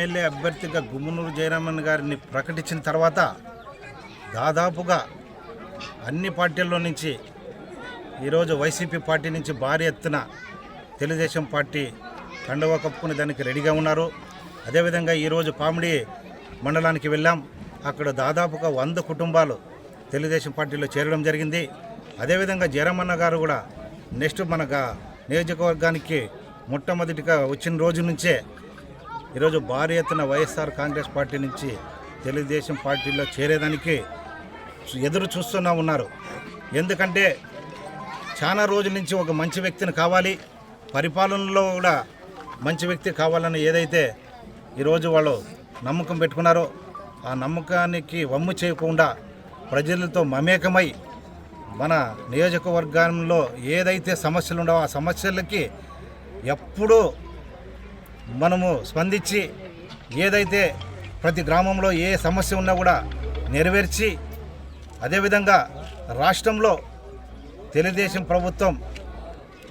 MLA అభ్యర్థిగా గుమ్మనూరు జయరామన్ గారిని ప్రకటించిన తర్వాత దాదాపుగా అన్ని పార్టీల్లో నుంచి ఈరోజు వైసీపీ పార్టీ నుంచి భారీ ఎత్తున తెలుగుదేశం పార్టీ కండువా కప్పుకుని దానికి రెడీగా ఉన్నారు. అదేవిధంగా ఈరోజు పామిడి మండలానికి వెళ్ళాం. అక్కడ దాదాపుగా 100 కుటుంబాలు తెలుగుదేశం పార్టీలో చేరడం జరిగింది. అదేవిధంగా జయరామన్న గారు కూడా నెక్స్ట్ మన నియోజకవర్గానికి మొట్టమొదటిగా వచ్చిన రోజు నుంచే ఈరోజు భారీ ఎత్తున వైఎస్ఆర్ కాంగ్రెస్ పార్టీ నుంచి తెలుగుదేశం పార్టీలో చేరేదానికి ఎదురు చూస్తూనే ఉన్నారు. ఎందుకంటే చాలా రోజుల నుంచి ఒక మంచి వ్యక్తిని కావాలి, పరిపాలనలో కూడా మంచి వ్యక్తి కావాలని ఏదైతే ఈరోజు వాళ్ళు నమ్మకం పెట్టుకున్నారో ఆ నమ్మకానికి వమ్ము చేయకుండా ప్రజలతో మమేకమై మన నియోజకవర్గంలో ఏదైతే సమస్యలు ఉండవో ఆ సమస్యలకి ఎప్పుడూ మనము స్పందించి ఏదైతే ప్రతి గ్రామంలో ఏ సమస్య ఉన్నా కూడా నెరవేర్చి అదేవిధంగా రాష్ట్రంలో తెలుగుదేశం ప్రభుత్వం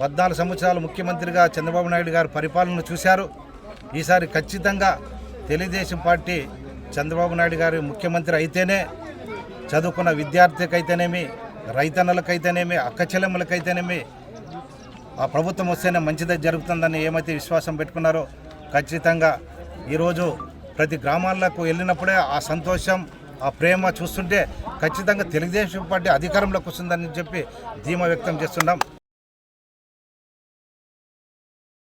14 సంవత్సరాలు ముఖ్యమంత్రిగా చంద్రబాబు నాయుడు గారు పరిపాలన చూశారు. ఈసారి ఖచ్చితంగా తెలుగుదేశం పార్టీ చంద్రబాబు నాయుడు గారు ముఖ్యమంత్రి అయితేనే చదువుకున్న విద్యార్థికైతేనేమి, రైతన్నలకైతేనేమి, అక్క చెల్లెమ్మలకైతేనేమి ఆ ప్రభుత్వం వస్తేనే మంచిదే జరుగుతుందని ఏమైతే విశ్వాసం పెట్టుకున్నారో ఖచ్చితంగా ఈరోజు ప్రతి గ్రామాలకు వెళ్ళినప్పుడే ఆ సంతోషం ఆ ప్రేమ చూస్తుంటే ఖచ్చితంగా తెలుగుదేశం పార్టీ అధికారంలోకి వస్తుందని చెప్పి ధీమా వ్యక్తం చేస్తున్నాం.